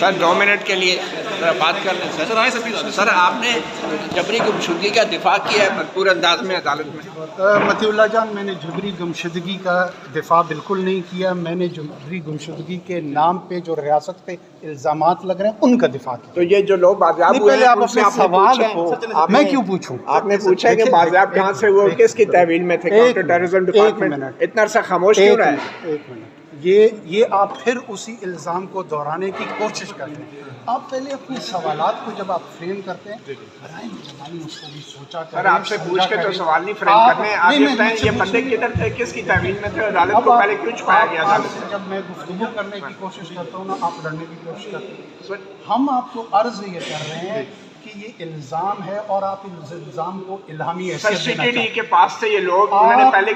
سر 2 minute کے لیے ذرا بات کر لیں سر. سر آپ نے جبری گمشدگی کا دفاع کیا ہے بھرپور انداز میں عدالت میں. مطیع اللہ جان، میں نے جبری گمشدگی کا دفاع بالکل نہیں کیا. میں نے جبری گمشدگی کے نام پہ جو ریاست پہ الزامات لگ رہے ہیں ان کا دفاع کیا. تو یہ جو لوگ بازیاب ہوئے پہلے ہیں آپ ان سے اپنے آپ نے سوال پوچھا کو ہے؟ میں کیوں پوچھوں؟ آپ نے پوچھا کہ بازیاب کہاں سے ہوئے، کس کی تحویل میں تھے؟ کاؤنٹر ٹیررزم ڈپارٹمنٹ اتنا عرصہ خاموش کیوں رہا ہے؟ ایک منٹ، یہ آپ پھر اسی الزام کو دہرانے کی کوشش کرتے ہیں. آپ پہلے اپنے سوالات کو جب آپ فریم کرتے ہیں برائے مہربانی اس کو بھی سوچا کریں. سر آپ سے پوچھ کے تو سوال نہیں فریم کرنے. آپ یہ بتائیں یہ بندے کدھر تھے، کس کی تحویل میں تھے، عدالت کو پہلے کیوں چھپایا گیا عدالت سے؟ جب میں گفتگو کرنے کی کوشش کرتا ہوں نا، آپ لڑنے کی کوشش کرتے ہیں. ہم آپ کو عرض یہ کر رہے ہیں کہ یہ الزام ہے اور آپ اس الزام کو الہامی سر حیثیت دینا CTD چاہتے ہیں. کے پاس سے یہ لوگ انہوں نے پہلے